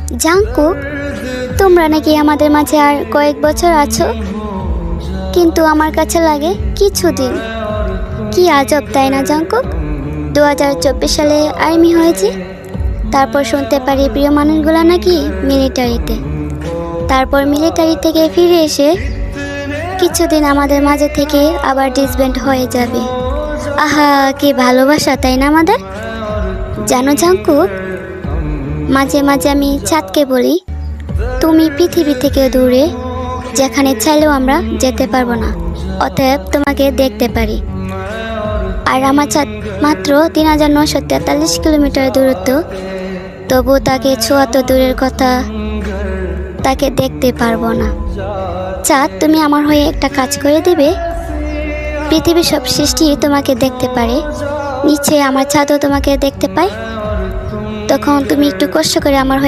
Jungkook, তোমরা নাকি আমাদের মাঝে আর কয়েক বছর আছো, কিন্তু আমার কাছে লাগে কিছুদিন। কি আজব তাই না জাঙ্কুক? 2024 সালে আর্মি হয়েছে, তারপর শুনতে পারি প্রিয় মানুষগুলো নাকি মিলিটারিতে, তারপর মিলিটারি থেকে ফিরে এসে কিছুদিন আমাদের মাঝে থেকে আবার ডিসব্যান্ড হয়ে যাবে। আহা, কি ভালোবাসা তাই না আমাদের। জানো জাঙ্কুক, মাঝে মাঝে আমি চাঁদকে বলি তুমি পৃথিবী থেকে দূরে, যেখানে চাইলেও আমরা যেতে পারবো না, অতএব তোমাকে দেখতে পারি। আর আমার চাঁদ মাত্র 3943 কিলোমিটার দূরত্ব, তবু তাকে ছোঁয়া তো দূরের কথা, তাকে দেখতে পারবো না। চাঁদ, তুমি আমার হয়ে একটা কাজ করে দিবে? পৃথিবীর সব সৃষ্টি তোমাকে দেখতে পারে, নিচে আমার চাঁদও তোমাকে দেখতে পায়, তখন তুমি একটু কষ্ট করে আমার হয়ে